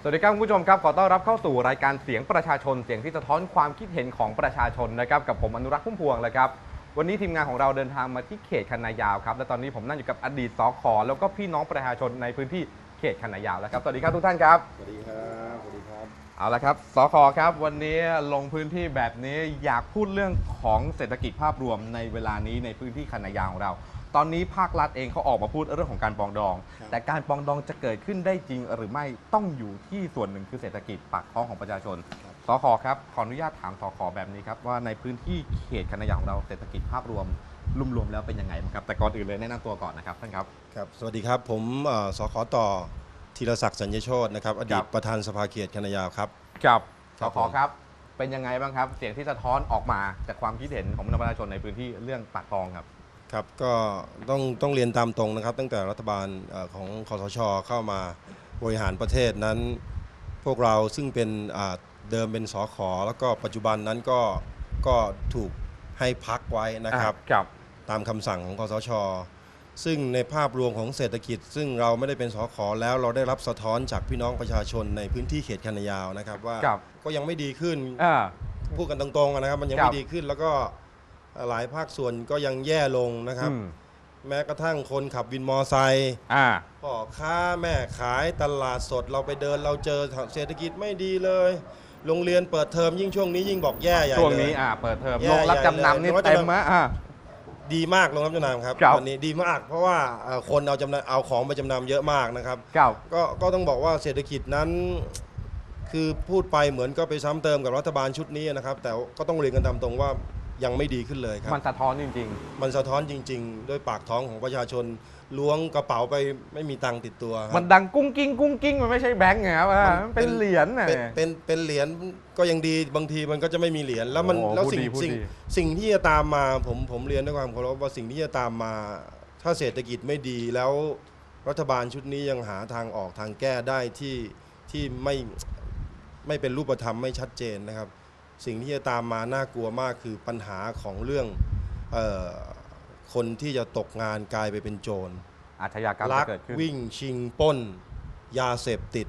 สวัสดีครับคุณผู้ชมครับขอต้อนรับเข้าสู่รายการเสียงประชาชนเสียงที่สะท้อนความคิดเห็นของประชาชนนะครับกับผมอนุรักษ์พุ่มพวงเลยครับวันนี้ทีมงานของเราเดินทางมาที่เขตคันนายาวครับและตอนนี้ผมนั่งอยู่กับอดีตสข.แล้วก็พี่น้องประชาชนในพื้นที่เขตคันนายาวแล้วครับสวัสดีครับทุกท่านครับสวัสดีครับสวัสดีครับเอาละครับสข.ครับวันนี้ลงพื้นที่แบบนี้อยากพูดเรื่องของเศรษฐกิจภาพรวมในเวลานี้ในพื้นที่คันนายาวของเราตอนนี้ภาครัฐเองเขาออกมาพูดเรื่องของการปรองดองแต่การปรองดองจะเกิดขึ้นได้จริงหรือไม่ต้องอยู่ที่ส่วนหนึ่งคือเศรษฐกิจปากท้องของประชาชนสข.ครับขออนุญาตถามสข.แบบนี้ครับว่าในพื้นที่เขตคันนายาวของเราเศรษฐกิจภาพรวมรวมๆแล้วเป็นยังไงครับแต่ก่อนอื่นเลยแนะนำตัวก่อนนะครับท่านครับครับสวัสดีครับผมสข.ต่อธีรศักดิ์สัญญโชตินะครับอดีตประธานสภาเขตคันนายาวครับครับสข.ครับเป็นยังไงบ้างครับเสียงที่สะท้อนออกมาจากความคิดเห็นของประชาชนในพื้นที่เรื่องปากท้องครับครับก็ต้องเรียนตามตรงนะครับตั้งแต่รัฐบาลของคสช.เข้ามาบริหารประเทศนั้นพวกเราซึ่งเป็นเดิมเป็นสข.แล้วก็ปัจจุบันนั้นก็ถูกให้พักไว้นะครับตามคำสั่งของคสช.ซึ่งในภาพรวมของเศรษฐกิจซึ่งเราไม่ได้เป็นสข.แล้วเราได้รับสะท้อนจากพี่น้องประชาชนในพื้นที่เขตคันนายาวนะครับว่าก็ยังไม่ดีขึ้นพูดกันตรงๆนะครับมันยังไม่ดีขึ้นแล้วก็หลายภาคส่วนก็ยังแย่ลงนะครับแม้กระทั่งคนขับวินมอไซค์พ่อค้าแม่ขายตลาดสดเราไปเดินเราเจอเศรษฐกิจไม่ดีเลยโรงเรียนเปิดเทอมยิ่งช่วงนี้ยิ่งบอกแย่ใหญ่เลยช่วงนี้เปิดเทอมโรงรับจำนำนี่เต็มมะดีมากโรงรับจำนำครับวันนี้ดีมากเพราะว่าคนเอาของไปจำนำเยอะมากนะครับก็ต้องบอกว่าเศรษฐกิจนั้นคือพูดไปเหมือนก็ไปซ้ำเติมกับรัฐบาลชุดนี้นะครับแต่ก็ต้องเรียนกันตามตรงว่ายังไม่ดีขึ้นเลยครับมันสะท้อนจริงๆมันสะท้อนจริงๆด้วยปากท้องของประชาชนล้วงกระเป๋าไปไม่มีตังค์ติดตัวมันดังกุ้งกิ้งมันไม่ใช่แบงค์ไงครับเป็นเหรียญเป็นเหรียญก็ยังดีบางทีมันก็จะไม่มีเหรียญแล้วมันแล้วสิ่งที่จะตามมาผมเรียนด้วยความเคารพว่าสิ่งที่จะตามมาถ้าเศรษฐกิจไม่ดีแล้วรัฐบาลชุดนี้ยังหาทางออกทางแก้ได้ที่ไม่เป็นรูปธรรมไม่ชัดเจนนะครับสิ่งที่จะตามมาน่ากลัวมากคือปัญหาของเรื่องคนที่จะตกงานกลายไปเป็นโจรอาชญากรรมจะเกิดขึ้นวิ่งชิงปล้นยาเสพติด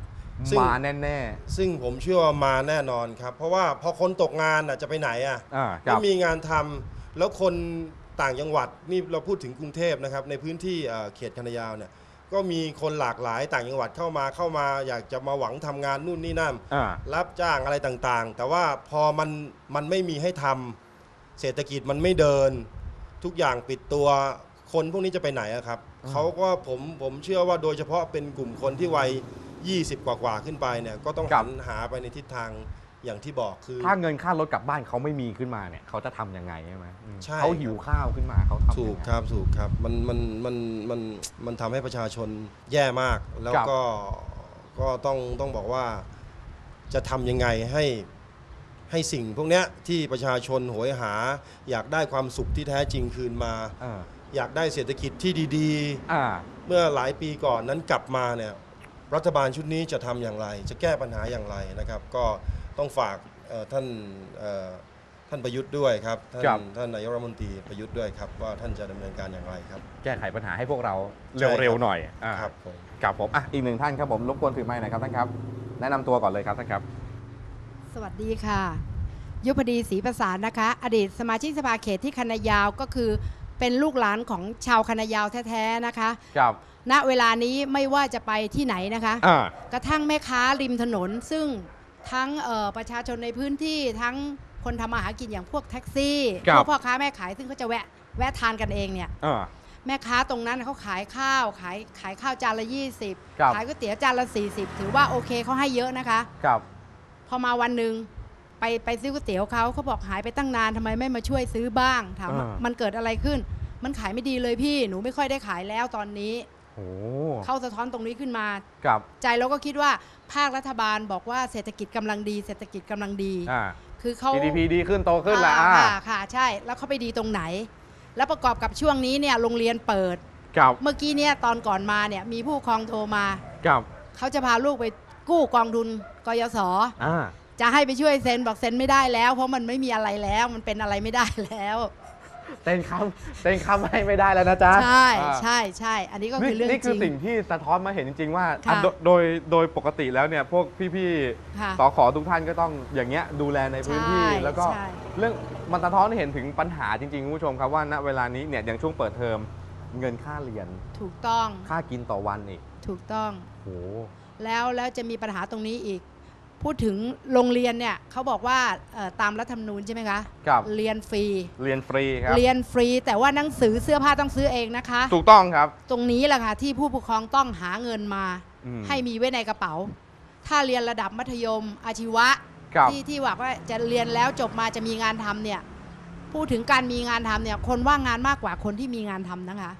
มาแน่ๆซึ่งผมเชื่อว่ามาแน่นอนครับเพราะว่าพอคนตกงานจะไปไหนไม่มีงานทำแล้วคนต่างจังหวัดนี่เราพูดถึงกรุงเทพนะครับในพื้นที่เขตคันนายาวเนี่ยก็มีคนหลากหลายต่างจังหวัดเข้ามาอยากจะมาหวังทำงานนู่นนี่นั่นรับจ้างอะไรต่างๆแต่ว่าพอมันไม่มีให้ทำเศรษฐกิจมันไม่เดินทุกอย่างปิดตัวคนพวกนี้จะไปไหนครับเขาก็ผมเชื่อว่าโดยเฉพาะเป็นกลุ่มคนที่วัย20กว่าขึ้นไปเนี่ยก็ต้องหาไปในทิศทางอย่างที่บอกคือถ้าเงินค่ารถกลับบ้านเขาไม่มีขึ้นมาเนี่ยเขาจะทำยังไงใช่ไหมเขาหิวข้าวขึ้นมาเขาทำถูกครับมันทำให้ประชาชนแย่มากแล้วก็ต้องบอกว่าจะทำยังไงให้สิ่งพวกนี้ที่ประชาชนโหยหาอยากได้ความสุขที่แท้จริงคืนมาอยากได้เศรษฐกิจที่ดีๆเมื่อหลายปีก่อนนั้นกลับมาเนี่ยรัฐบาลชุดนี้จะทำอย่างไรจะแก้ปัญหาอย่างไรนะครับก็ต้องฝากท่านประยุทธ์ด้วยครับท่านนายกรัฐมนตรีประยุทธ์ด้วยครับว่าท่านจะดำเนินการอย่างไรครับแก้ไขปัญหาให้พวกเราเร็วๆหน่อยครับผมอีกหนึ่งท่านครับผมรบกวนถือไมค์หน่อยครับท่านครับแนะนำตัวก่อนเลยครับท่านครับสวัสดีค่ะยุพดีศรีประสานนะคะอดีตสมาชิกสภาเขตที่คันนายาวก็คือเป็นลูกหลานของชาวคันนายาวแท้ๆนะคะครับณเวลานี้ไม่ว่าจะไปที่ไหนนะคะกระทั่งแม่ค้าริมถนนซึ่งทั้งประชาชนในพื้นที่ทั้งคนทำมาหากินอย่างพวกแท็กซี่พวกพ่อค้าแม่ขายซึ่งเขาจะแวะทานกันเองเนี่ยแม่ค้าตรงนั้นเขาขายข้าวขายข้าวจานละ20ขายก๋วยเตี๋ยวจานละ40ถือว่าโอเคเขาให้เยอะนะคะพอมาวันหนึ่งไปซื้อก๋วยเตี๋ยวเขาบอกหายไปตั้งนานทำไมไม่มาช่วยซื้อบ้างถามมันเกิดอะไรขึ้นมันขายไม่ดีเลยพี่หนูไม่ค่อยได้ขายแล้วตอนนี้เข้าสะท้อนตรงนี้ขึ้นมาใจเราก็คิดว่าภาครัฐบาลบอกว่าเศรษฐกิจกำลังดีเศรษฐกิจกำลังดีคือเขา GDP ดีขึ้นโตขึ้นแล้วค่ะใช่แล้วเขาไปดีตรงไหนแล้วประกอบกับช่วงนี้เนี่ยโรงเรียนเปิดเมื่อกี้เนี่ยตอนก่อนมาเนี่ยมีผู้ปกครองโทรมาเขาจะพาลูกไปกู้กองทุนกยศ.จะให้ไปช่วยเซ็นบอกเซ็นไม่ได้แล้วเพราะมันไม่มีอะไรแล้วมันเป็นอะไรไม่ได้แล้ว เต้นคำให้ไม่ได้แล้วนะจ๊ะ ใช่ใช่ใช่อันนี้ก็คือเรื่องจริง นี่คือสิ่งที่สะท้อนมาเห็นจริงๆว่า ค่ะ โดยปกติแล้วเนี่ยพวกพี่ ค่ะ ๆสขทุกท่านก็ต้องอย่างเงี้ยดูแลในพื้นที่ ใช่ แล้วก็ ใช่ เรื่องมันสะท้อนให้เห็นถึงปัญหาจริงๆคุณผู้ชมครับว่าณเวลานี้เนี่ยอย่างช่วงเปิดเทอมเงินค่าเรียน ถูกต้อง ค่ากินต่อวันอีก ถูกต้อง โอ้ แล้วจะมีปัญหาตรงนี้อีก พูดถึงโรงเรียนเนี่ยเขาบอกว่าตามรัฐธรรมนูญใช่ไหมคะ ครับ เรียนฟรี เรียนฟรีครับ เรียนฟรีแต่ว่าหนังสือเสื้อผ้าต้องซื้อเองนะคะ ถูกต้องครับ ตรงนี้แหละค่ะที่ผู้ปกครองต้องหาเงินมา อืม ให้มีไว้ในกระเป๋า ถ้าเรียนระดับมัธยมอาชีวะ ครับ ที่บอกว่าจะเรียนแล้วจบมาจะมีงานทำเนี่ยพูดถึงการมีงานทำเนี่ยคนว่างงานมากกว่าคนที่มีงานทำนะคะ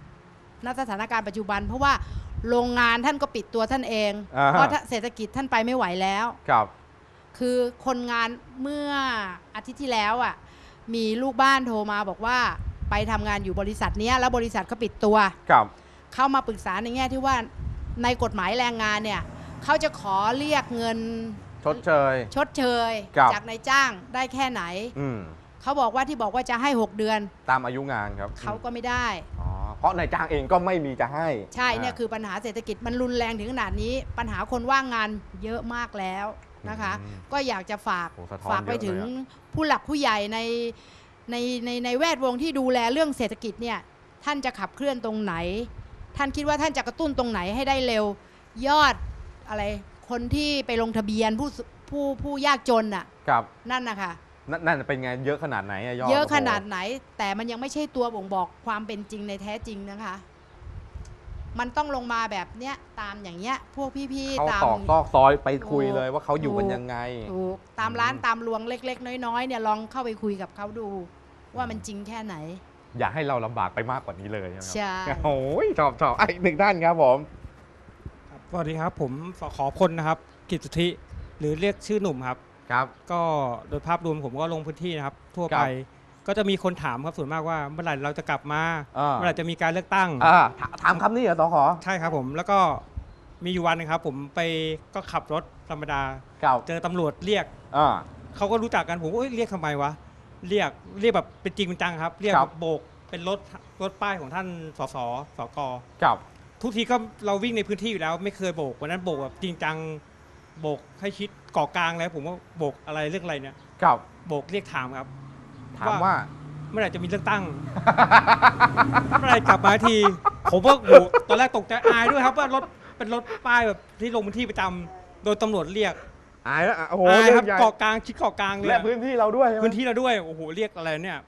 ณสถานการณ์ปัจจุบัน เพราะว่าโรงงานท่านก็ปิดตัวท่านเอง อ่าฮะ เพราะเศรษฐกิจท่านไปไม่ไหวแล้ว ครับ คือคนงานเมื่ออาทิตย์ที่แล้วอ่ะมีลูกบ้านโทรมาบอกว่าไปทำงานอยู่บริษัทเนี้ยแล้วบริษัทก็ปิดตัว ครับ เข้ามาปรึกษาในแง่ที่ว่าในกฎหมายแรงงานเนี่ยเขาจะขอเรียกเงิน ชดเชย ชดเชย ครับ จากนายจ้างได้แค่ไหน อืม เขาบอกว่าที่บอกว่าจะให้ 6 เดือน ตามอายุงานครับ เขาก็ไม่ได้ อ๋อเพราะนายจ้างเองก็ไม่มีจะให้ ใช่เนี่ยคือปัญหาเศรษฐกิจมันรุนแรงถึงขนาดนี้ ปัญหาคนว่างงานเยอะมากแล้วนะคะ ก็อยากจะฝาก โอ้สะท้อน ฝากไป เยอะเลย ถึง อะ ผู้หลักผู้ใหญ่ในแวดวงที่ดูแลเรื่องเศรษฐกิจเนี่ยท่านจะขับเคลื่อนตรงไหน ท่านคิดว่าท่านจะกระตุ้นตรงไหนให้ได้เร็วยอดอะไรคนที่ไปลงทะเบียนผู้ยากจนน่ะ ครับ นั่นนะคะ นั่นเป็นไงเยอะขนาดไหนอะยอด เยอะขนาด โ ไหน แต่มันยังไม่ใช่ตัวบ่งบอกความเป็นจริงในแท้จริงนะคะ มันต้องลงมาแบบเนี้ยตามอย่างเงี้ยพวกพี่ เขา ๆตาม ตอกซอกซอยไปคุย ถูก เลยว่าเขาอยู่กัน ถูก ยังไง ถูกตามร้านตามรวงเล็ก ๆ น้อยๆเนี่ยลองเข้าไปคุยกับเขาดู ว่ามันจริงแค่ไหน อย่าให้เราลำบากไปมากกว่านี้เลยใช่ไหม ใช่ ครับโอ้ยชอบอีกหนึ่งท่านครับผม ครับสวัสดีครับผมสขพลนะครับกิจสุทธิหรือเรียกชื่อหนุ่มครับ ครับ ก็โดยภาพรวมผมก็ลงพื้นที่นะครับทั่ว ครั ไป บ ก็จะมีคนถามครับส่วนมากว่าเมื่อไหร่เราจะกลับมา อ่า เมื่อไหร่จะมีการเลือกตั้ง ถามคำนี้เหรอสข ใช่ครับผมแล้วก็มีอยู่วันหนึงครับผมไปก็ขับรถธรรมดา ครับ เจอตำรวจเรียก อ่า เขาก็รู้จักกันผมก็เอ้ยเรียกทำไมวะเรียกแบบเป็นจริงเป็นจังครับ เรียก ครับ โบกเป็นรถป้ายของท่านสสสก ครับ ทุกทีก็เราวิ่งในพื้นที่อยู่แล้วไม่เคยโบกวันนั้นโบกแบบจริงจังโบกให้ชิดเกาะกลางแล้วผมว่าโบกอะไรเรื่องอะไรเนี่ย ครับ โบกเรียกถามครับ ถามว่า เมื่อไหร่จะมีเลือกตั้ง เมื่อไหร่กลับมาทีผมว่าโหตอนแรกตกใจอายด้วยครับว่ารถเป็นรถป้ายแบบที่ลงพื้นที่ประจำโดยตำรวจเรียก อายแล้วโอ้โห อาย เรื่ ค อ รับ งใหญ่ เกาะกลางชิดเกาะกลางเลย และพื้นที่เราด้วยใช่ไหม พื้นที่เราด้วยโอ้โหเรียกอะไรเนี่ย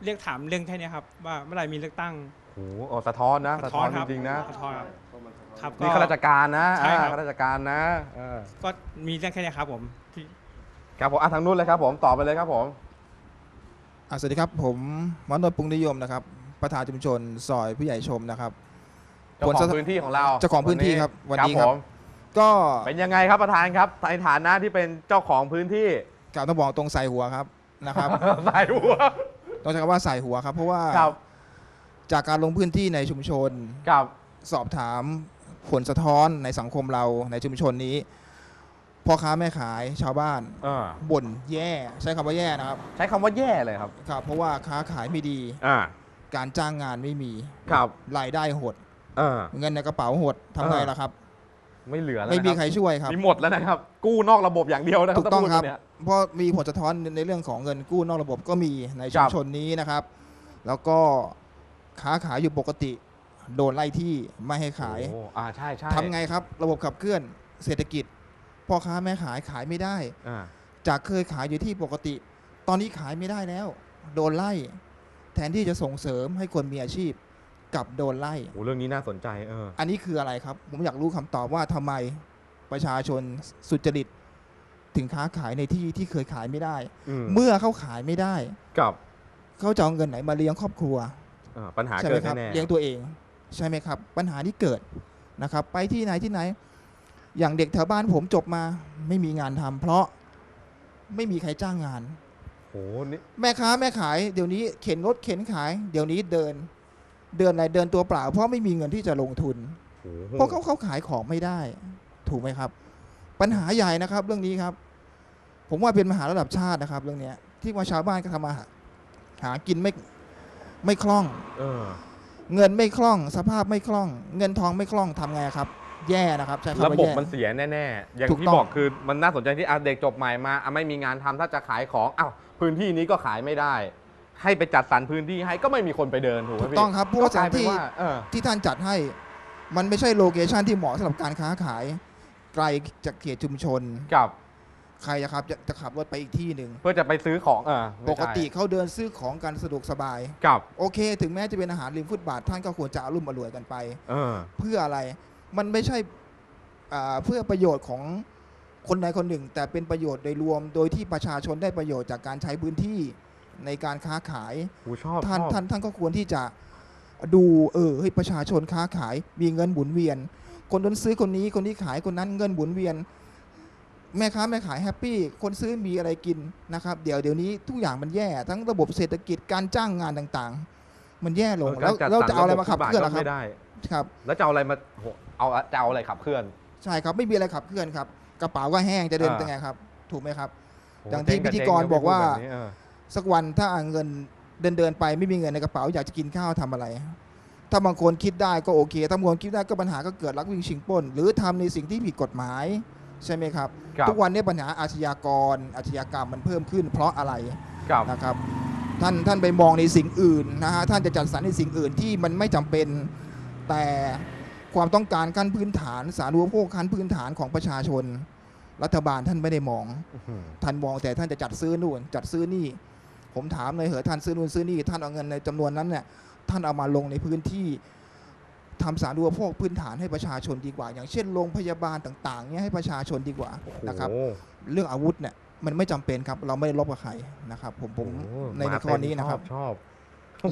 เรียกถามเรื่องแค่เนี้ยครับว่าเมื่อไหร่มีเลือกตั้ง โอ้โหสะท้อนนะสะท้อน ค จ รับ ริงๆนะ สะท้อนครับครับ นี่ข้าราชการนะ ใช่ครับ ข้าราชการนะเออ ก็มีเรื่องแค่เนี้ยครับผมที่ ครับผมทางนู้นเลยครับผมตอบไปเลยครับผม สวัสดีครับผมมโนนท์ปรุงนิยมนะครับประธานชุมชนซอยผู้ใหญ่ชมนะครับ เจ้าของพื้นที่ของเรา เจ้าของพื้นที่ครับวันนี้ครับ ผม ก็ เป็นยังไงครับประธานครับในฐานะที่เป็นเจ้าของพื้นที่ กล่าวต้องบอกตรงใส่หัวครับนะครับ ใส่หัว ต้องใช้คำว่าใส่หัวครับ เพราะว่า ครับ จากการลงพื้นที่ในชุมชน ครับ สอบถามผลสะท้อนในสังคมเราในชุมชนนี้พ่อค้าแม่ขายชาวบ้าน เออ บ่นแย่ใช้คำว่าแย่นะครับ ใช้คำว่าแย่เลยครับ ครับ เพราะว่าค้าขายไม่ดี อ่า การจ้างงานไม่มี ครับ รายได้หด เออ เงินในกระเป๋าหดทำไงล่ะครับ ไม่เหลือแล้ว ไม่มี นะ ใครช่วยครับ มีหมดแล้วนะครับ กู้นอกระบบอย่างเดียวนะครับ ถูกต้องครับ ถ้าพูดเนี่ย เพราะมีผลสะท้อนในเรื่องของเงินกู้นอกระบบก็มีในชุ ครั ม บ ชนนี้นะครับ แล้วก็ค้าขายอยู่ปกติ โดนไล่ที่ไม่ให้ขาย โอ้ใช่ใช่ ทำไงครับ ระบบขับเคลื่อนเศรษฐกิจพ่อค้าแม่ขายขายไม่ได้ อ่า จากเคยขายอยู่ที่ปกติ ตอนนี้ขายไม่ได้แล้ว โดนไล่ แทนที่จะส่งเสริมให้คนมีอาชีพกลับโดนไล่ โอ้เรื่องนี้น่าสนใจอันนี้คืออะไรครับ ผมอยากรู้คำตอบว่าทำไมประชาชนสุจริตถึงค้าขายในที่ที่เคยขายไม่ได้ เมื่อเขาขายไม่ได้ กับ เขาจะเอาเงินไหนมาเลี้ยงครอบครัว ปัญหา ใช่ไหม เกิด ครับ แน่ เลี้ยงตัวเองใช่ไหมครับ ปัญหาที่เกิดนะครับ ไปที่ไหนที่ไหน อย่างเด็กแถวบ้านผมจบมาไม่มีงานทำเพราะไม่มีใครจ้างงาน โอ้นี่ แม่ค้าแม่ขายเดี๋ยวนี้เข็นรถเข็นขาย เดี๋ยวนี้เดินอะไรเดินตัวเปล่า เพราะไม่มีเงินที่จะลงทุน โอ้ เพราะเขาขายของไม่ได้ ถูกไหมครับ ปัญหาใหญ่นะครับ เรื่องนี้ครับ ผมว่าเป็นปัญหาระดับชาตินะครับ เรื่องเนี้ยที่ว่าชาวบ้านก็ทำมาหากิน ไม่คล่อง เออ เงินไม่คล่อง สภาพไม่คล่อง เงินทองไม่คล่องทำไงครับ แย่นะครับใช่คำ ระ ว่า บบ แย่ มันเสียแน่ๆ อย่าง ถูก ที่ ต้อง บอกคือมันน่าสนใจที่เด็กจบใหม่มาไม่มีงานทำถ้าจะขายของอ้าวพื้นที่นี้ก็ขายไม่ได้ ให้ไปจัดสรรพื้นที่ให้ก็ไม่มีคนไปเดินถูกไหม ถูก พี่ ต้องครับเพราะว่าสถานที่ ก็กลยเป็นว่าที่ท่านจัดให้ มันไม่ใช่โลเคชันที่เหมาะสำหรับการค้าขาย ไกลจากเขตชุมชน กับ ใครจะขับรถไปอีกที่หนึ่ง เพื่อจะไปซื้อของไม่ ป ใช่ กติเขาเดินซื้อของกันสะดวกสบาย กับ โอเค ถึงแม้จะเป็นอาหารริมฟุตบาทท่านก็ควรจะอารมณ์อร่วยกันไป เออ เพื่ออะไร มันไม่ใช่เพื่อประโยชน์ของคนใดคนหนึ่ง แต่เป็นประโยชน์โดยรวม โดยที่ประชาชนได้ประโยชน์จากการใช้พื้นที่ในการค้าขาย ชอบ ท่าน ชอบ ท่านก็ควรที่จะดูให้ประชาชนค้าขายมีเงินหมุนเวียน คนนั้นซื้อคนนี้คนนี้ขายคนนั้นเงินหมุนเวียน แม่ค้าแม่ขายแฮปปี้คนซื้อมีอะไรกินนะครับเดี๋ยวนี้ทุกอย่างมันแย่ทั้งระบบเศรษฐกิจการจ้างงานต่างๆ มันแย่ลงแล้วเราจะเอาอะไรมาขับเคลื่อนล่ะครับ ไม่ได้ ครับ แล้วจะเอาอะไรมาจะเอาอะไรขับเคลื่อน ใช่ครับไม่มีอะไรขับเคลื่อนครับกระเป๋าก็แห้งจะเดินยังไงครับถูกไหมครับ โอ้ อย่างที่ เจ๊ พิธีกร เจ๊ บอกว่า พูดแบบนี้ สักวันถ้าเงินเดินไปไม่มีเงินในกระเป๋าอยากจะกินข้าวทำอะไร ถ้าบางคนคิดได้ก็โอเคถ้าบางคนคิดได้ก็ปัญหาก็เกิดลักวิ่งชิงปล้น หรือทำในสิ่งที่ผิดกฎหมายใช่ไหมครับ ครับ ทุกวันนี้ปัญหาอาชญากรอาชญากรรมมันเพิ่มขึ้น เพราะอะไร กับ นะครับท่านไปมองในสิ่งอื่นนะฮะท่านจะจัดสรรในสิ่งอื่นที่มันไม่จำเป็น แต่ความต้องการขั้นพื้นฐานสาธารณูปโภคขั้นพื้นฐานของประชาชน รัฐบาลท่านไม่ได้มอง ท่านมองแต่ท่านจะจัดซื้อนู่นจัดซื้อนี่ผมถามเลยเหอะท่านซื้อนู่นซื้อนี่ท่านเอาเงินในจำนวนนั้นเนี่ยท่านเอามาลงในพื้นที่ทำสาธารณูปโภคพื้นฐานให้ประชาชนดีกว่า อย่างเช่นโรงพยาบาลต่างๆเนี่ยให้ประชาชนดีกว่านะครับ โอ้ เรื่องอาวุธเนี่ยมันไม่จำเป็นครับเราไม่ได้ลบกับใครนะครับผม โอ้ ใน มา ข้อนี้นะครับ ชอบ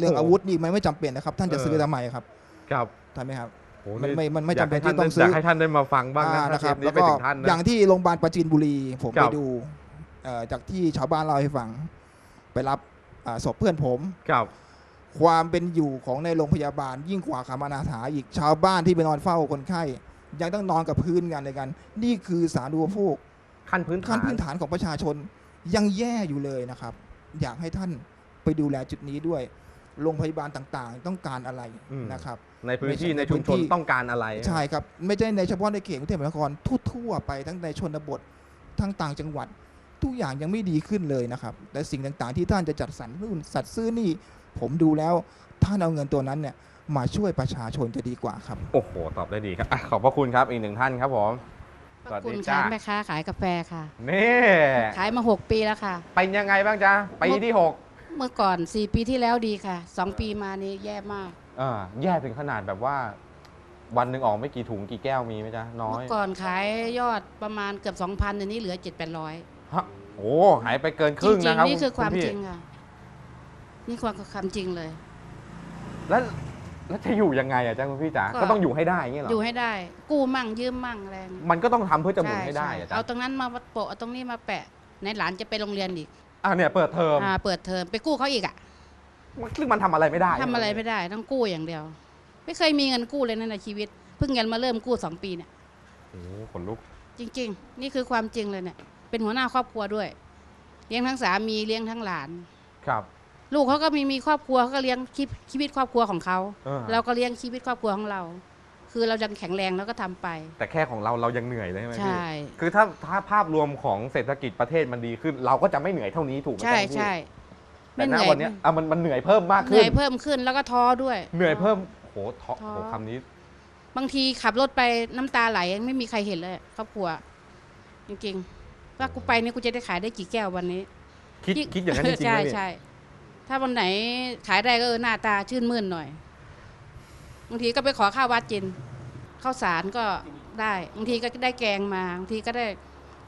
เรื่องอาวุธนี่มันไม่จำเป็นนะครับ ท่านจะซื้อทำไมครับ ครับ ใช่ไหมครับ โอ้ มันไม่ ยาก จำเป็น ให้ท่า ที่ต้องซื้อ ยากให้ท่านได้มาฟังบ้างนะ นะครับ เทป แล้ นี้ ว ไป ก็ ถึงท่านนะ อย่างที่โรงพยาบาลปราจีนบุรีผม ครั ไป บ ดูจากที่ชาวบ้านเล่าให้ฟังไปรับศพเพื่อนผม กับ ความเป็นอยู่ของในโรงพยาบาลยิ่งกว่าคำอนาถาอีกชาวบ้านที่ไปนอนเฝ้าคนไข้ยังต้องนอนกับพื้นกันในกัน นี่คือสาธารณูปโภค ขั้นพื้น ขั้ ฐาน น พื้นฐานของประชาชนยังแย่อยู่เลยนะครับ อยากให้ท่านไปดูแลจุดนี้ด้วยโรงพยาบาลต่างๆ ต้องการอะไรนะครับ ในพื้นที่ ใน ในชุมชน พื้นที่ ต้องการอะไร ใช่ครับไม่ใช่ในเฉพาะในเขตกรุงเทพมหานครทั่วๆไปทั้งในชนบททั้งต่างจังหวัด ทุกอย่างยังไม่ดีขึ้นเลยนะครับแต่สิ่งต่างๆที่ท่านจะจัดสรรนู่นสัตว์ซื้อนี่ผมดูแล้วท่านเอาเงินตัวนั้นเนี่ยมาช่วยประชาชนจะดีกว่าครับ โอ้โห ตอบได้ดีครับขอบพระคุณครับอีกหนึ่งท่านครับผม ขอบคุณ จ้า ค่ะแม่ค้าขายกาแฟค่ะ นี่ ขายมา 6 ปีแล้วค่ะ เป็นยังไงบ้างจ๊ะปีที่ เมื่อก่อน 4 ปีที่แล้วดีค่ะ 2 ปีมานี่แย่มาก 6แย่ถึงขนาดแบบว่า วันหนึ่งออกไม่กี่ถุงกี่แก้วมีไหมจ๊ะน้อ เมื่ ย อก่อนขายยอดประมาณเกือบ 2,000เดี๋ยวนี้เหลือ 7-800 ฮะโอ้หายไปเกินค จ รึ่ง ริ นะ ง ครับ ๆนี่คือความ ณพี่ จริงค่ะ นี่ความจริงเลย แล้วจะอยู่ยังไงอะจ๊ะคุณพี่จ๋า ก็ ก็ต้องอยู่ให้ได้อย่างเงี้ยเหรอ อยู่ให้ได้ กู้มั่งยืมมั่งอะไรอย่างเงี้ย มันก็ต้องทำเพื่อจะหมุน ช่ ให้ได้ ช่ อะจ๊ะ เอาตรงนั้นมาโปะเอาตรงนี้มาแปะในหลานจะไปโรงเรียนอีก เนี่ยเปิดเทอม เปิดเทอมไปกู้เขาอีกอ่ะ ซึ่งมันทำอะไรไม่ได้ ทำอะไรไม่ได้ต้องกู้อย่างเดียว ไม่เคยมีเงินกู้เลยในชีวิตเพิ่งเงินมาเริ่มกู้2 ปีเนี่ย โอ้ขนลุก จริง ๆ นี่คือความจริงเลยเนี่ยเป็นหัวหน้าครอบครัวด้วย เลี้ยงทั้งสามีเลี้ยงทั้งหลาน ครับ ลูกเขาก็มีครอบครัวเขาก็เลี้ยงชีวิตครอบครัวของเขา เราก็เลี้ยงชีวิตครอบครัวของเรา คือเรายังแข็งแรงแล้วก็ทำไป แต่แค่ของเรายังเหนื่อยเลยใช่ไหม ใช่ พี่คือถ้าภาพรวมของเศรษฐกิจประเทศมันดีขึ้น เราก็จะไม่เหนื่อยเท่านี้ถูกไหม ใช่ จ๊ะพี่ ใช่ แต่ ไม่ ณ เหนื่อย วันเนี้ยมันเหนื่อยเพิ่มมาก เห ขึ้ นื่ น อยเพิ่มขึ้นแล้วก็ท้อด้วย เหนื่อยเพิ่มโห ท้อ คำนี้ บางทีขับรถไปน้ำตาไหลไม่มีใครเห็นเลยครอบครัว จริงๆว่ากูไปเนี่ยกูจะได้ขายได้กี่แก้ววันนี้ คิดอย่างนั้นจริงๆ ใช่ เลย ใช่ถ้าวันไหนขายได้ก็หน้าตาชื่นมื่นหน่อยบางทีก็ไปขอข้าววัดกินข้าวสารก็ได้บางทีก็ได้แกงมาบางทีก็ได้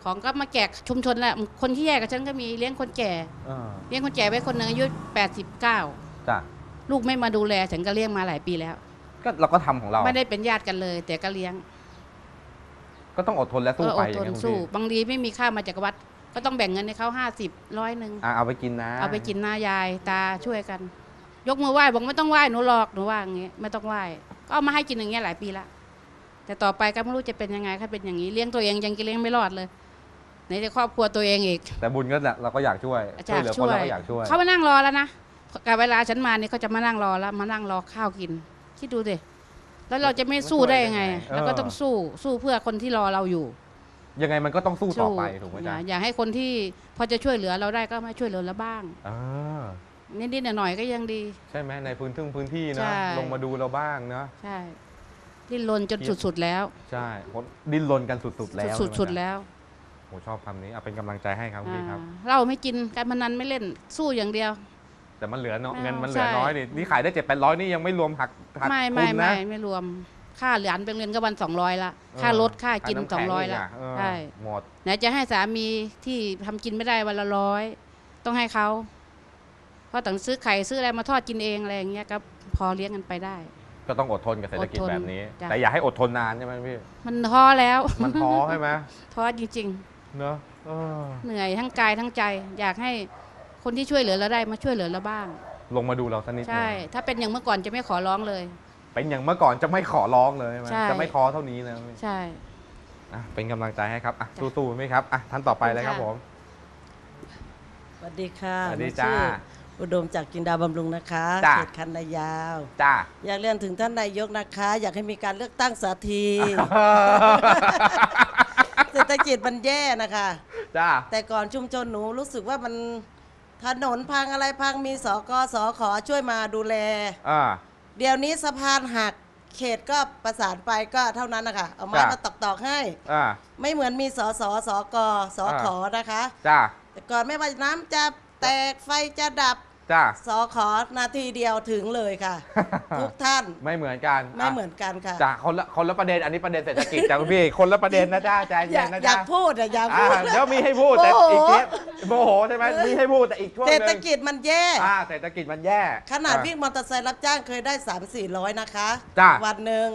ของก็มาแจกชุมชนแหละคนที่แย่กับฉันก็มีเลี้ยงคนแก่เลี้ยงคนแก่ไว้คนหนึ่งอายุ89 จ้ะ ลูกไม่มาดูแลฉันก็เลี้ยงมาหลายปีแล้ว ก็เราก็ทำของเรา ไม่ได้เป็นญาติกันเลย แต่ก็เลี้ยง ก็ต้องอดทนและสู้ อ ไป ด อ ท ย่าง น นี้คุณ สู้ พี่ บางทีไม่มีข้าวมาจากวัด ก็ต้องแบ่งเงินให้เขา50 100 เอาไปกินนะ เอาไปกินหน้ายายตาช่วยกัน ยกมือไหว้บอกไม่ต้องไหว้หนูหรอกหนูว่าอย่างเงี้ยไม่ต้องไหว้ก็เอามาให้กินอย่างเงี้ยหลายปีละแต่ต่อไปก็ไม่รู้จะเป็นยังไงถ้าเป็นอย่างนี้เลี้ยงตัวเองยังกินเลี้ยงไม่รอดเลยไหนจะครอบครัวตัวเองอีก แต่บุญก็เราก็อยากช่วยเหลือคนเราก็อยากช่วย เขามานั่งรอแล้วนะ กับเวลาฉันมาเนี่ยเขาจะมานั่งรอแล้วมานั่งรอข้าวกินคิดดูสิแล้วเราจะไม่สู้ได้ยังไงแล้วก็ต้องสู้เพื่อคนที่รอเราอยู่ ยังไงมันก็ต้องสู้ต่อไปถูกไหมจ๊ะ อยากให้คนที่พอจะช่วยเหลือเราได้ก็มาช่วยเหลือเราบ้าง อ่า นิดๆหน่อยๆก็ยังดี ใช่ไหมในพื้นที่ ใช่ นะลงมาดูเราบ้างนะ ใช่ดิ้นรนจนสุดๆแล้ว ใช่ดิ้นรนกันสุดๆแล้ว สุดๆแล้ว โอ้ชอบคำนี้เป็นกำลังใจให้ครับพี่ครับ เราไม่กินการพนันไม่เล่นสู้อย่างเดียว แต่มันเหลือเนาะ ไม่เอา เงินมันเหลือ ใช่ น้อยนี่ขายได้700-800นี่ยังไม่รวมหัก ไม่ ทุนนะ ไม่รวมค่าเหรียญเป็นเงินก็วัน200ละค่ารถค่ากิน น้ำแข็ 200ละ กอะ ใช่ หมด ไหนจะให้สามีที่ทำกินไม่ได้วันละ100ต้องให้เขาเพราะต้องซื้อไข่ซื้ออะไรมาทอดกินเองอะไรอย่างเงี้ยก็พอเลี้ยงกันไปได้ ก็ต้องอดทนกับเศรษฐกิจ อดทน แบบนี้ จ้ะ แต่อย่าให้อดทนนานใช่ไหมพี่ มันท้อแล้ว มันท้อใช่ไหม ท้อจริง เนอะเออ ๆ เหนื่อยทั้งกายทั้งใจ อยากให้คนที่ช่วยเหลือเราได้มาช่วยเหลือเราบ้าง ลงมาดูเราสักนิดหนึ่ง ใช่ ถ้าเป็นอย่างเมื่อก่อนจะไม่ขอร้องเลย เป็นอย่างเมื่อก่อนจะไม่ขอร้องเลยใช่ไหม ใช่ จะไม่ท้อเท่านี้นะพี่ ใช่ เป็นกำลังใจให้ครับ จ้ะ สู้ๆไหมครับท่านต่อไปเลยครับผม สวัสดีค่ะ สวัสดี หนูชื่อ จ้า อุดมจากจินดาบำรุงนะคะ จ้า เขตคันนายาว จ้า อยากเรียนถึงท่านนายกนะคะ อยากให้มีการเลือกตั้งสักที เศรษฐกิจมันแย่นะคะ จ้า แต่ก่อนชุมชนหนูรู้สึกว่ามันถนนพังอะไรพังมีสกสขช่วยมาดูแล เดี๋ยวนี้สะพานหักเขตก็ประสานไปก็เท่านั้นนะคะเอาไม้ จ้ะ มาตอกๆให้ อ่า ไม่เหมือนมีสสสกสขนะคะ จ้า แต่ก่อนไม่ว่าน้ำจะแตกไฟจะดับ จ้า สอขอนาทีเดียวถึงเลยค่ะ ทุกท่าน ไม่เหมือนกัน ไม่เหมือนกันค่ะ จ้าคนละประเด็นอันนี้ประเด็นเศรษฐกิจจ้าคุณพี่คนละประเด็นนะจ้าใจ อ เย็ ยาน ก นะ อยา จ้าก พูดอะอยากพูด เดี๋ยวมีให้พูดแต่ โมโห อีกทีโมโหใช่ไหมมีให้พูดแต่อีกช่วงห เศร นึ ษฐ ง กิจมันแย่ เศรษฐกิจมันแย่ ขนาด อ่ วิ่งมอเตอร์ไซค์รับจ้างเคยได้ 3-400 นะคะ จ้ะ วันหนึ่ง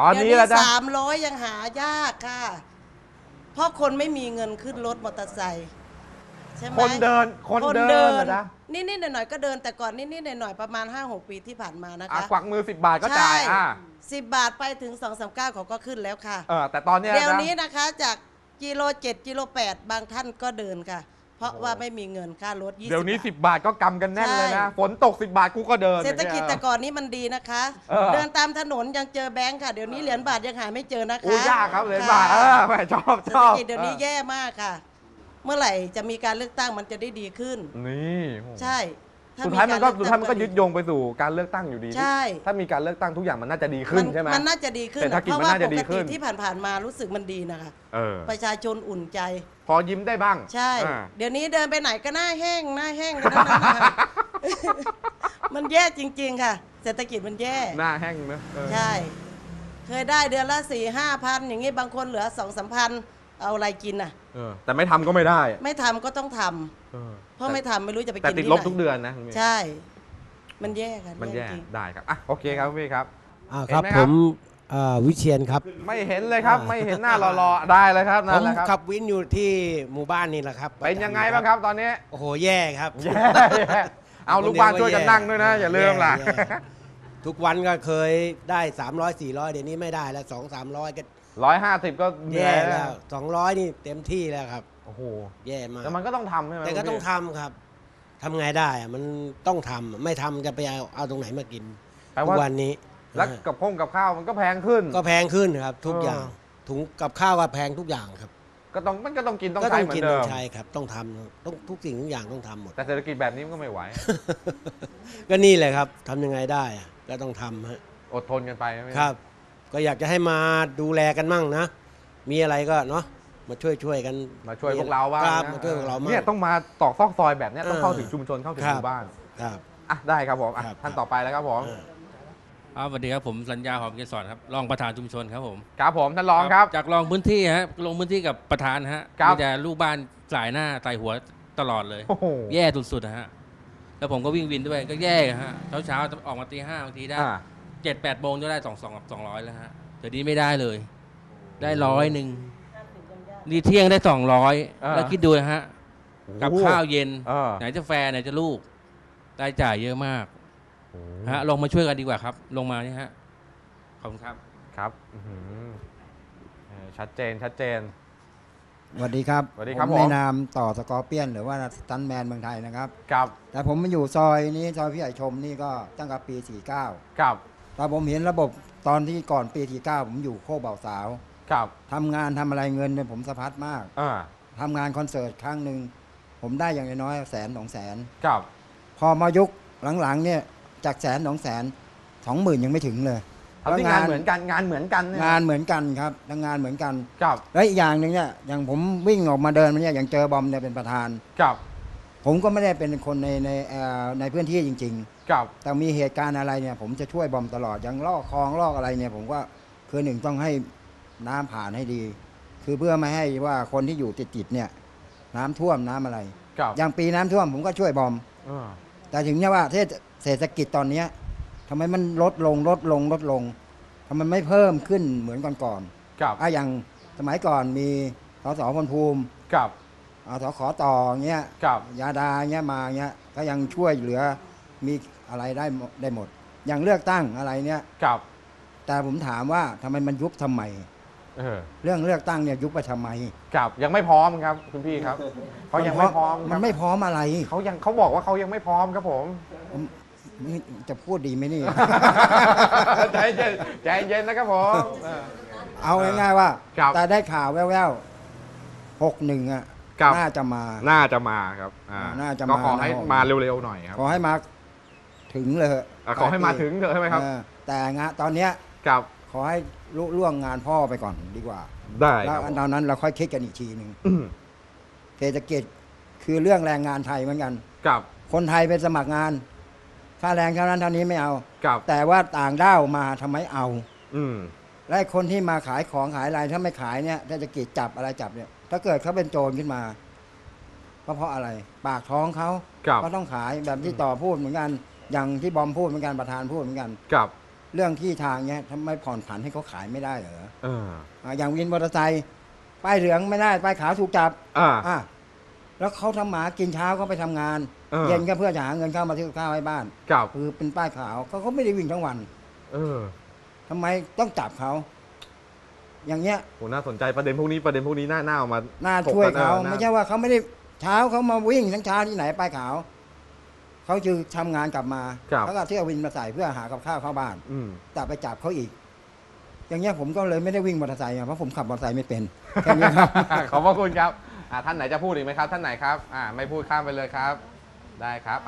ตอนนี้ละจ้า 300ยังหายากค่ะ เพราะคนไม่มีเงินขึ้นรถมอเตอร์ไซค์ใช่ไหม คนเดินนะจ๊ะ นิดๆหน่อยๆก็เดินแต่ก่อนนิดๆหน่อยๆประมาณ 5-6 ปีที่ผ่านมานะคะ กวักมือ10 บาทก็จ่าย ใช่10 บาทไปถึง 2-3 ก้าวเขาก็ขึ้นแล้วค่ะ แต่ตอนเนี้ย เดี๋ยว นะ นี้นะคะจากกิโล7กิโล8บางท่านก็เดินค่ะ เพราะว่าไม่มีเงินค่ารถ20 เดี๋ยวนี้ บาท 10 บาทก็กำกันแน่นเลยนะ ใช่ ฝนตก 10 บาทกูก็เดิน เศรษฐกิจ อย่าง แต่ เงี้ย ก่อนนี้มันดีนะคะ เดินตามถนนยังเจอแบงค์ค่ะ เดี๋ยวนี้เหรียญบาทยังหาไม่เจอนะคะ อู้ยากครับเหรียญ ค่ะ บาทแม่ชอบ เศร ช ษฐ อบ กิจเดี๋ยวนี้แย่มากค่ะ เมื่อไหร่จะมีการเลือกตั้งมันจะได้ดีขึ้น นี่ ใช่ถ้ สุดท้ายมันก็ เลือตั้ง ยึดโยงไปสู่การเลือกตั้งอยู่ดี ใช่ ถ้ามีการเลือกตั้งทุกอย่างมันน่าจะดีขึ้นใช่ไหม มันน่าจะดีขึ้น เศรษฐกิจ เพราะ มัน ว่า น่าจะ ป ดี ก ขึ้ ติ น ที่ผ่านๆมารู้สึกมันดีนะคะ ประชาชนอุ่นใจ พอยิ้มได้บ้าง ใช่ อ่า เดี๋ยวนี้เดินไปไหนก็หน้าแห้งกันทั้งนั้นนะคะ มันแย่จริง ๆ ค่ะ เศรษฐกิจมันแย่ หน้าแห้งนะ ใช่ เคยได้เดือนละ4-5 พันอย่างนี้บางคนเหลือ2-3 พันเอาอะไรกินอ่ะ แต่ไม่ทำก็ไม่ได้ ไม่ทำก็ต้องทำเพราะไม่ทำไม่รู้จะไป แต่ กิน ติด ที่ ลบ ไหน ทุกเดือนนะคุณพี่ ใช่ มันแย่ค่ะ มันแย่ จริง ได้ครับโอเคครับคุณพี่ครับ ครับ เห็นไหมค ผ รับ มวิเชียนครับ ไม่เห็นเลยครับ ไม่เห็นหน้ารอๆได้เลยครับ ผ นั่น ม แหละครับ ขับวินอยู่ที่หมู่บ้านนี่แหละครับ เป็นยังไงบ้างครับตอนนี้ โอ้โหแย่ครับ แย่เอาลูกบ้านช่วยกันนั่งด้วยนะ อย่าลืมล่ะ แย่ทุกวันก็เคยได้300-400เดี๋ยวนี้ไม่ได้แล้ว200-300ก็ 150ก็เหนื่ แย่ อย แล้ แล้ว ว200นี่เต็มที่แล้วครับ โอ้โห แย่มาก แต่มันก็ต้องทำใช่ไหม แต่ก็ต้อง คุณพี่ ทำครับทำไงได้อะมันต้องทำไม่ทำจะไปเอาตรงไหนมากิน แปล ทุ ว่าก วันนี้ แล้วกับข้าวมันก็แพงขึ้น ก็แพงขึ้นครับ ทุกอย่างถุงกับข้าวก็แพงทุกอย่างครับ มันก็ต้องกินต้อง ก็ ใช้ ต้อง เหมือ กิน นเดิ ต้อ ม งใช้ครับต้องทำต้องทุกสิ่งทุกอย่างต้องทำหมด แต่เศรษฐกิจแบบนี้มันก็ไม่ไหว ก็นี่แหละครับทำยังไงได้อะก็ต้องทำฮะ อดทนกันไปใช่ไหม ครับ ก็อยากจะให้มาดูแลกันมั่งนะ มีอะไรก็เนาะมาช่วยกัน มาช่วยพวกเราบ้าง ครับ นะ มาช่วยพวกเรามั่ง เนี่ยต้องมาตอกซอกซอยแบบเนี้ยต้องเข้าถึงชุมชนเข้าถึง ครับ หมู่บ้าน ครับ ได้ครับผม ครับ ท่านต่อไปแล้วครับผม ครับสวัสดีครับผมสัญญาหอมเกษรครับรองประธานชุมชนครับผม ครับผมท่านรองครับ จากรองพื้นที่ฮะลงพื้นที่กับประธานฮะ ครับ มีแต่ลูกบ้านสายหน้าสายหัวตลอดเลย โอ้โห แย่สุดๆนะฮะแล้วผมก็วิ่งวินด้วยก็แย่ฮะเช้าออกมาตี 5บางทีได้ 7-8 โมงก็ได้200แล้วฮะแต่นี้ไม่ได้เลย ได้100นี่เที่ยงได้200แล้วคิดดูนะฮะกับข้าวเย็นไหนจะแฟร์ไหนจะลูกรายจ่ายเยอะมากฮะลงมาช่วยกันดีกว่าครับ ลงมานี่ฮะขอบคุณครับ ครับชัดเจน สวัสดีครับ สวัสดีครับ ใน ผม นามต่อสกอร์เปียน หรือว่าสตันแมนเมืองไทยนะครับ ครับ แต่ผมมาอยู่ซอยนี้ซอยพี่ใหญ่ชมนี่ก็ตั้งแต่ปี 49 ครับ ตอนผมเห็นระบบตอนที่ก่อนปี 49 ผมอยู่โคกเบาสาว ครับ ทำงานทำอะไรเงินเนี่ยผมสะพัดมาก อ่า ทำงานคอนเสิร์ตครั้งหนึ่งผมได้อย่างน้อยๆ100,000-200,000 ครับ พอมายุคหลังๆเนี่ยจาก100,000-200,000 20,000ยังไม่ถึงเลย ทำที่งานเหมือนกันงานเหมือนกันเนี่ย งานเหมือนกันครับทั้งงานเหมือนกัน ครับ และอีกอย่างหนึ่งเนี่ยอย่างผมวิ่งออกมาเดินมาเนี่ยอย่างเจอบอมเนี่ยเป็นประธาน ครับ ผมก็ไม่ได้เป็นคนในพื้นที่จริง ครับ ๆ แต่มีเหตุการณ์อะไรเนี่ยผมจะช่วยบอมตลอดอย่างลอกคลองลอกอะไรเนี่ยผมก็คือหนึ่งต้องให้น้ำผ่านให้ดี คือเพื่อไม่ให้ว่าคนที่อยู่ติดๆเนี่ยน้ำท่วมน้ำอะไร ครับ อย่างปีน้ำท่วมผมก็ช่วยบอม อ่า แต่ถึงเนี่ยว่าเศรษฐกิจตอนเนี้ยทำไมมันลดลงทำไมไม่เพิ่มขึ้นเหมือนก่อน ครับ อย่างสมัยก่อนมีสสพลภูมิ ครับ สขต่อเงี้ย ครับ ยาดาเงี้ยมาเงี้ยก็ยังช่วยเหลือมีอะไรได้หมด อย่างเลือกตั้งอะไรเนี้ย ครับ แต่ผมถามว่าทำไมมันยุบทำไม เรื่องเลือกตั้งเนี่ยยุบไปทำไม ครับยังไม่พร้อมครับคุณพี่ครับเขายังไม่พร้อมค มั รับ นไม่พร้อมอะไร เขาบอกว่าเขายังไม่พร้อมครับผม นี่จะพูดดีไหมนี่ ใจเย็นใจเย็นนะครับผมเอาง่ายๆว่า ครับ แต่ได้ข่าวแว่วๆ61อ่ะ ครับ น่าจะมา น่าจะมาครับ น่าจะ ก็ มา ขอให้ นะ มาเร็วๆหน่อยครับ ขอให้มาถึงเลยเถอะ ขอให้มาถึงเถอะใช่ไหมครับ แต่ตอนเนี้ย ครับ ขอให้ลุล่วงงานพ่อไปก่อนดีกว่า ได้ แล้ว ครับ ตอนนั้นเราค่อยคิดกันอีกทีหนึ่ง อืม เศรษฐกิจคือเรื่องแรงงานไทยเหมือนกัน ครับ คนไทยไปสมัครงาน ค่าแรงเท่านั้นเท่านี้ไม่เอา ครับ แต่ว่าต่างด้าวมาทำไมเอา อืม และคนที่มาขายของขายอะไรถ้าไม่ขายเนี่ยเศรษฐกิจจับอะไรจับเนี่ย ถ้าเกิดเขาเป็นโจรขึ้นมาก็เพราะอะไร ปากท้องเขา ครับ ก็ต้องขายแบบที่ต่อพูดเหมือนกัน อย่างที่บอมพูดเหมือนกันประธานพูดเหมือนกัน ครับ เรื่องที่ทางเนี่ยทำไมผ่อนผันให้เขาขายไม่ได้เหรอ เออ อย่างวินมอเตอร์ไซค์ป้ายเหลืองไม่ได้ป้ายขาวถูกจับ อ่า แล้วเขาทำหมากินเช้าก็ไปทำงาน เออ เย็นก็เพื่อจะหาเงินเข้ามาซื้อข้าวให้บ้าน ครับ คือเป็นป้ายขาวเขาไม่ได้วิ่งทั้งวัน เออ ทำไมต้องจับเขา อย่างเงี้ย โหน่าสนใจประเด็นพวกนี้น่าเอามา น่าช่วยเขา ถกกัน ไม่ใช่ว่าเขาไม่ได้เช้าเขามาวิ่งทั้งเช้าที่ไหนป้ายขาวเขาจะทำงานกลับมา ครับ แล้วก็เที่ยววินมาใส่เพื่อหากับข้าวเข้าบ้าน อืม แต่ไปจับเขาอีก อย่างเงี้ยผมก็เลยไม่ได้วิ่งมอเตอร์ไซค์ไงเพราะผมขับมอเตอร์ไซค์ไม่เป็นแค่นี้ครับ ขอบพระคุณครับท่านไหนจะพูดอีกไหมครับ ท่านไหนครับไม่พูดข้ามไปเลยครับ ได้ครับ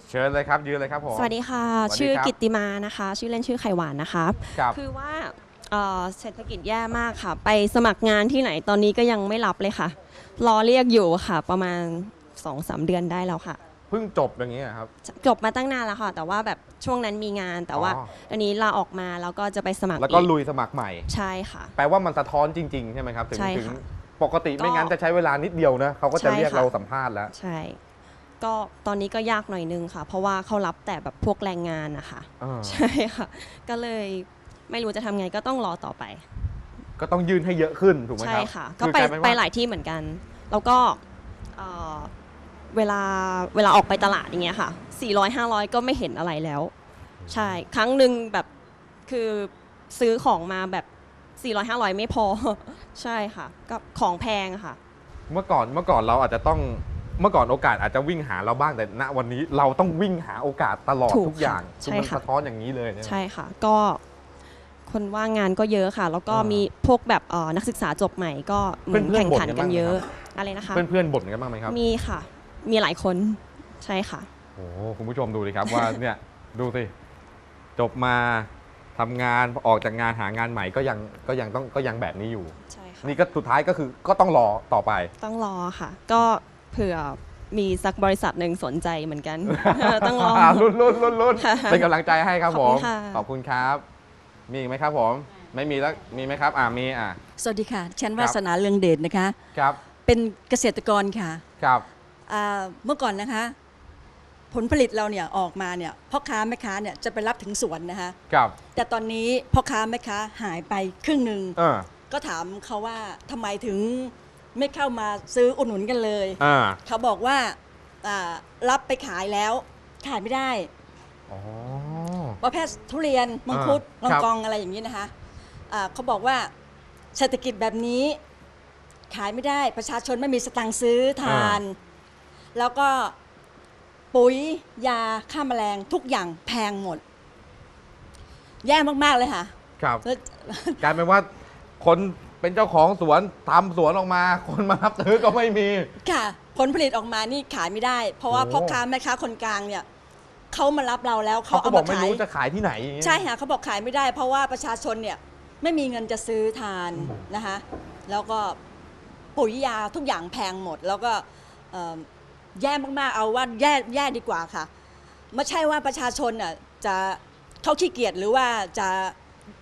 เชิญเลยครับยืนเลยครับผม สวัสดีค่ะ สวัสดีครับ ชื่อกิตติมานะคะ ชื่อเล่นชื่อไข่หวานนะคะ ครับ คือว่าเศรษฐกิจแย่มากค่ะ ไปสมัครงานที่ไหนตอนนี้ก็ยังไม่รับเลยค่ะ รอเรียกอยู่ค่ะ ประมาณ 2-3 เดือนได้แล้วค่ะ เพิ่งจบอย่างนี้ยครับ จบมาตั้งนานแล้วค่ะ แต่ว่าแบบช่วงนั้นมีงานแต่ว่า อ๋อ อันนี้ลาออกมาแล้วก็จะไปสมัคร แล้วก็ อี ลุยสมัครใหม่ ใช่ค่ะ แปลว่ามันสะท้อนจริง ๆ ใช่ไหมครับถึง ใช่ค่ะ ถึงปกติไม่งั้น ก็ จะใช้เวลานิดเดียวนะเขาก็จะ ใช่ เรียก ค่ะ เราสัมภาษณ์แล้ว ใช่ ก็ตอนนี้ก็ยากหน่อยนึงค่ะ เพราะว่าเขารับแต่แบบพวกแรงงานนะคะ ใช่ค่ะ ก็เลยไม่รู้จะทำไงก็ต้องรอต่อไป ก็ต้องยื่นให้เยอะขึ้นถูกไหมครับ ใช่ค่ะ ก็ คือ ไป ลายเป็น ไป ว่า หลายที่เหมือนกัน แล้วก็เอ่อเวลาออกไปตลาดอย่างเงี้ยค่ะ400-500ก็ไม่เห็นอะไรแล้ว ใช่ครั้งหนึ่งแบบคือซื้อของมาแบบ400-500ไม่พอ ใช่ค่ะก็ของแพงค่ะ เมื่อก่อนเราอาจจะต้องเมื่อก่อนโอกาสอาจจะวิ่งหาเราบ้างแต่ณวันนี้เราต้องวิ่งหาโอกาสตลอด ถูก ทุกอย่าง ค่ะ คือ ใช่ มัน ค่ะ สะท้อนอย่างนี้เลยนะ ใช่ค่ะ ก็คนว่างงานก็เยอะค่ะ แล้วก็มีพวกแบบนักศึกษาจบใหม่ก็เหมือน เพื่อนๆ แข่งขัน บ่นกัน กันเยอะ บ้างไหมครับ อะไรนะคะ เพื่อนบ่นกันบ้างไหมครับ มีค่ะ มีหลายคนใช่ค่ะ โอ้โหคุณผู้ชมดูดิครับ ว่าเนี่ยดูสิจบมาทำงานออกจากงานหางานใหม่ก็ยังแบบนี้อยู่ ใช่ค่ะ นี่ก็สุดท้ายก็คือก็ต้องรอต่อไป ต้องรอค่ะ ก็เผื่อมีสักบริษัทหนึ่งสนใจเหมือนกัน ต้องรอ ลุ้นเป็นกำลังใจให้ครับ ข ผ อบคุ ม ณค่ะ ขอบคุณครับ มีอีกไหมครับผม ไม่มีแล้วมีไหมครับมี สวัสดีค่ะฉัน ครับ วาสนาเรืองเดชนะคะ ครับ เป็นเกษตรกรค่ะ ครับ เมื่อก่อนนะคะ ผลผลิตเราเนี่ยออกมาเนี่ยพ่อค้าแม่ค้าเนี่ยจะไปรับถึงสวนนะคะ ครับ แต่ตอนนี้พ่อค้าแม่ค้าหายไปครึ่งหนึ่ง เออ ก็ถามเขาว่าทำไมถึงไม่เข้ามาซื้ออุดหนุนกันเลย เขาบอกว่ารับไปขายแล้วขายไม่ได้ อ๋อ ประเภททุเรียนมังคุดลอง ครับ กองอะไรอย่างนี้นะคะเขาบอกว่าเศรษฐกิจแบบนี้ ขายไม่ได้ประชาชนไม่มีสตังค์ซื้อทาน แล้วก็ปุ๋ยยาฆ่าแมลงทุกอย่างแพงหมด แย่มากๆเลยค่ะ ครับกลายเป็นว่าคนเป็นเจ้าของสวนทำสวนออกมาคนมารับซื้อก็ไม่มีค่ะผลผลิตออกมานี่ขายไม่ได้ เพราะว่าพ่อค้าแม่ค้าคนกลางเนี่ยเขามารับเราแล้วเขาเอามาขายไม่รู้จะขายที่ไหนใช่ค่ะเขาบอกขายไม่ได้เพราะว่าประชาชนเนี่ยไม่มีเงินจะซื้อทานนะคะแล้วก็ปุ๋ยยาทุกอย่างแพงหมดแล้วก็แย่มากๆเอาว่าแย่ดีกว่าค่ะไม่ใช่ว่าประชาชนน่ะจะเขาขี้เกียจหรือว่าจะ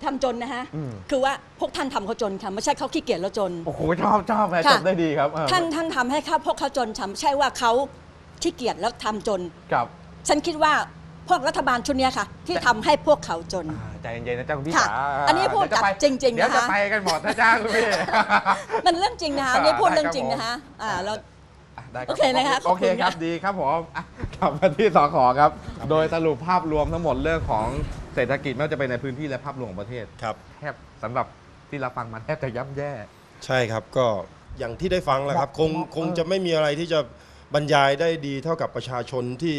ทำจนนะฮะคือว่าพวกท่านทำเขาจนค่ะไม่ใช่เขาขี้เกียจแล้วจนโอ้โหชอบแม่จบได้ดีครับท่านทำให้พวกเขาจนทำไม่ใช่ว่าเขาขี้เกียจแล้วทำจนครับฉันคิดว่าพวกรัฐบาลชุดนี้ค่ะที่ทำให้พวกเขาจนใจเย็นๆนะเจ้าคุณพี่จ๋าอันนี้พูดจากจริงๆนะคะเดี๋ยวจะไปกันหมดนะจ้าคุณพี่มันเรื่องจริงนะคะนี่พูดเรื่องจริงนะคะเราโอเคนะคะโอเคครับดีครับผมกลับมาที่สขครับโดยสรุปภาพรวมทั้งหมดเรื่องของเศรษฐกิจไม่ว่าจะเป็นในพื้นที่และภาพรวมของประเทศครับแทบสำหรับที่เราฟังมาแทบจะย่ำแย่ใช่ครับก็อย่างที่ได้ฟังแล้วครับคงจะไม่มีอะไรที่จะบรรยายได้ดีเท่ากับประชาชนที่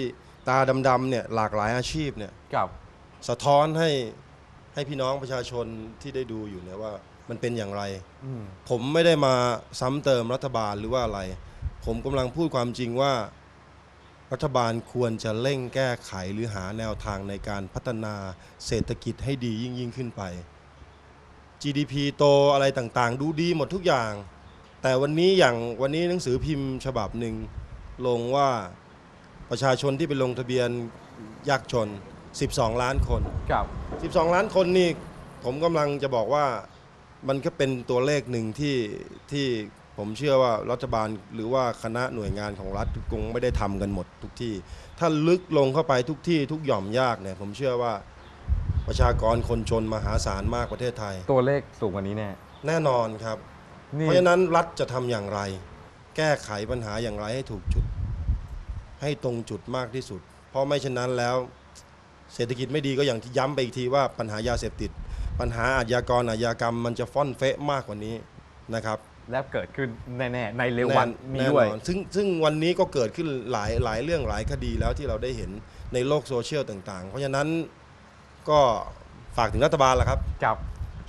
ตาดำๆเนี่ยหลากหลายอาชีพเนี่ยสะท้อนให้พี่น้องประชาชนที่ได้ดูอยู่เนี่ยว่ามันเป็นอย่างไรผมไม่ได้มาซ้ำเติมรัฐบาลหรือว่าอะไรผมกำลังพูดความจริงว่ารัฐบาลควรจะเร่งแก้ไขหรือหาแนวทางในการพัฒนาเศรษฐกิจให้ดียิ่งขึ้นไป GDP โตอะไรต่างๆดูดีหมดทุกอย่างแต่วันนี้หนังสือพิมพ์ฉบับหนึ่งลงว่าประชาชนที่ไปลงทะเบียนยากจน12 ล้านคนครับ12 ล้านคนนี่ผมกำลังจะบอกว่ามันก็เป็นตัวเลขหนึ่งที่ผมเชื่อว่ารัฐบาลหรือว่าคณะหน่วยงานของรัฐคงไม่ได้ทำกันหมดทุกที่ถ้าลึกลงเข้าไปทุกที่ทุกหย่อมยากเนี่ยผมเชื่อว่าประชากรคนจนมหาศาลมากประเทศไทยตัวเลขสูงกว่านี้แน่นอนครับเพราะฉะนั้นรัฐจะทำอย่างไรแก้ไขปัญหาอย่างไรให้ถูกจุดให้ตรงจุดมากที่สุดเพราะไม่เช่นนั้นแล้วเศรษฐกิจไม่ดีก็อย่างที่ย้ำไปอีกทีว่าปัญหายาเสพติดปัญหาอาชญากรอาชญากรรมมันจะฟ่อนเฟะมากกว่านี้นะครับและเกิดขึ้นแน่ๆในเร็ววันนี้ด้วยซึ่งวันนี้ก็เกิดขึ้นหลายเรื่องหลายคดีแล้วที่เราได้เห็นในโลกโซเชียลต่างๆเพราะฉะนั้นก็ฝากถึงรัฐบาลละครับ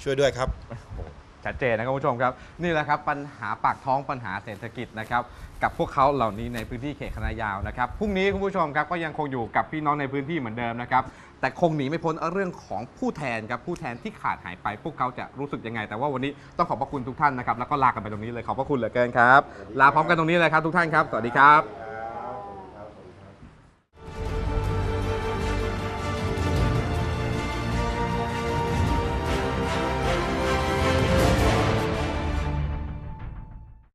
ช่วยด้วยครับชัดเจนนะครับคุณผู้ชมครับนี่แหละครับปัญหาปากท้องปัญหาเศรษฐกิจนะครับกับพวกเขาเหล่านี้ในพื้นที่เขตคณะยาวนะครับพรุ่งนี้คุณผู้ชมครับก็ยังคงอยู่กับพี่น้องในพื้นที่เหมือนเดิมนะครับแต่คงหนีไม่พ้นเรื่องของผู้แทนครับผู้แทนที่ขาดหายไปพวกเขาจะรู้สึกยังไงแต่ว่าวันนี้ต้องขอบพระคุณทุกท่านนะครับแล้วก็ลากันไปตรงนี้เลยขอบพระคุณเหลือเกินครับลาพร้อมกันตรงนี้เลยครับทุกท่านครับสวัสดีครับ